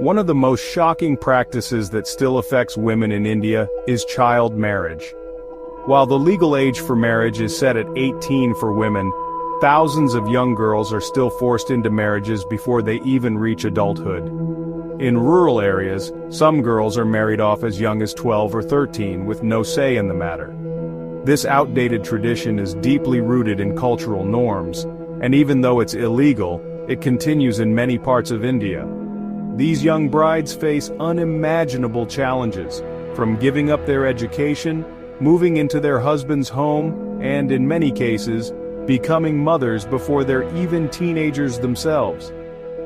One of the most shocking practices that still affects women in India is child marriage. While the legal age for marriage is set at 18 for women, thousands of young girls are still forced into marriages before they even reach adulthood. In rural areas, some girls are married off as young as 12 or 13 with no say in the matter. This outdated tradition is deeply rooted in cultural norms, and even though it's illegal, it continues in many parts of India. These young brides face unimaginable challenges, from giving up their education, moving into their husband's home, and in many cases, becoming mothers before they're even teenagers themselves.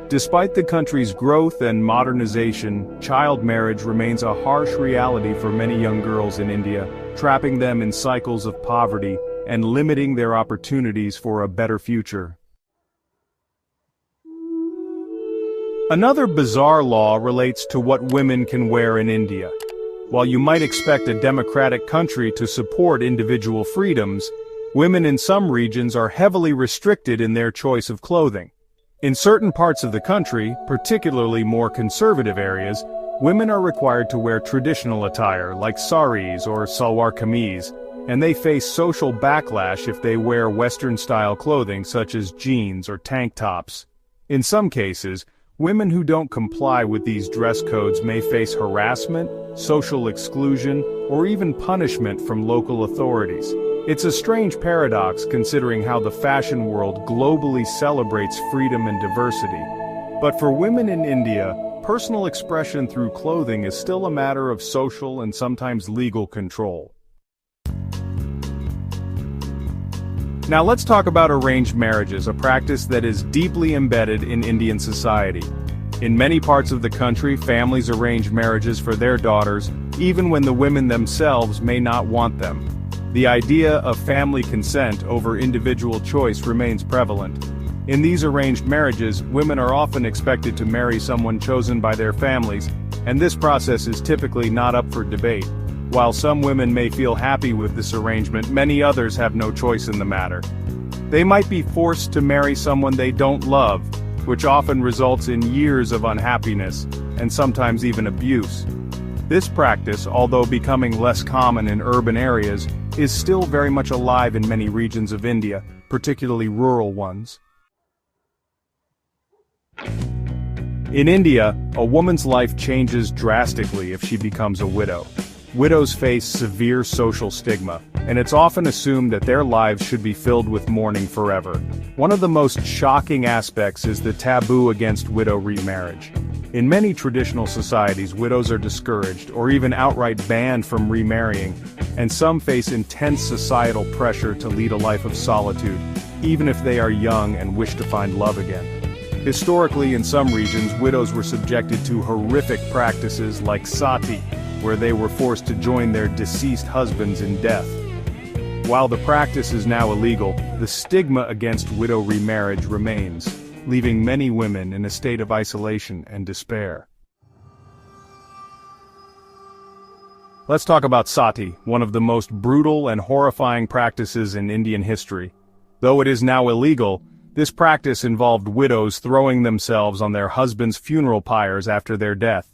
Despite the country's growth and modernization, child marriage remains a harsh reality for many young girls in India, trapping them in cycles of poverty and limiting their opportunities for a better future. Another bizarre law relates to what women can wear in India. While you might expect a democratic country to support individual freedoms, women in some regions are heavily restricted in their choice of clothing. In certain parts of the country, particularly more conservative areas, women are required to wear traditional attire like saris or salwar kameez, and they face social backlash if they wear Western-style clothing such as jeans or tank tops. In some cases, women who don't comply with these dress codes may face harassment, social exclusion, or even punishment from local authorities. It's a strange paradox considering how the fashion world globally celebrates freedom and diversity. But for women in India, personal expression through clothing is still a matter of social and sometimes legal control. Now let's talk about arranged marriages, a practice that is deeply embedded in Indian society. In many parts of the country, families arrange marriages for their daughters, even when the women themselves may not want them. The idea of family consent over individual choice remains prevalent. In these arranged marriages, women are often expected to marry someone chosen by their families, and this process is typically not up for debate. While some women may feel happy with this arrangement, many others have no choice in the matter. They might be forced to marry someone they don't love, which often results in years of unhappiness, and sometimes even abuse. This practice, although becoming less common in urban areas, is still very much alive in many regions of India, particularly rural ones. In India, a woman's life changes drastically if she becomes a widow. Widows face severe social stigma, and it's often assumed that their lives should be filled with mourning forever. One of the most shocking aspects is the taboo against widow remarriage. In many traditional societies, widows are discouraged or even outright banned from remarrying, and some face intense societal pressure to lead a life of solitude, even if they are young and wish to find love again. Historically, in some regions, widows were subjected to horrific practices like Sati, where they were forced to join their deceased husbands in death. While the practice is now illegal, the stigma against widow remarriage remains, leaving many women in a state of isolation and despair. Let's talk about Sati, one of the most brutal and horrifying practices in Indian history. Though it is now illegal, this practice involved widows throwing themselves on their husbands' funeral pyres after their death.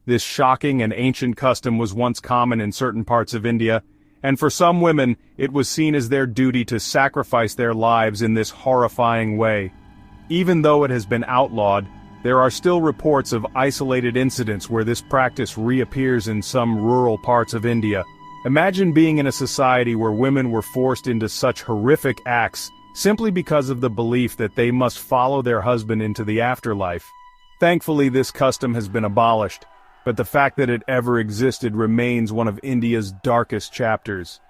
This shocking and ancient custom was once common in certain parts of India, and for some women, it was seen as their duty to sacrifice their lives in this horrifying way. Even though it has been outlawed, there are still reports of isolated incidents where this practice reappears in some rural parts of India. Imagine being in a society where women were forced into such horrific acts simply because of the belief that they must follow their husband into the afterlife. Thankfully, this custom has been abolished, but the fact that it ever existed remains one of India's darkest chapters.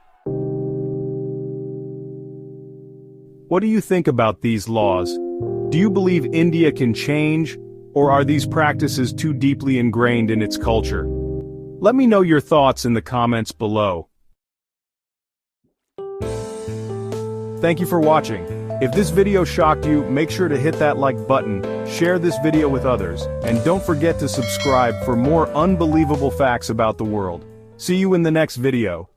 What do you think about these laws? Do you believe India can change, or are these practices too deeply ingrained in its culture? Let me know your thoughts in the comments below. Thank you for watching. If this video shocked you, make sure to hit that like button, share this video with others, and don't forget to subscribe for more unbelievable facts about the world. See you in the next video.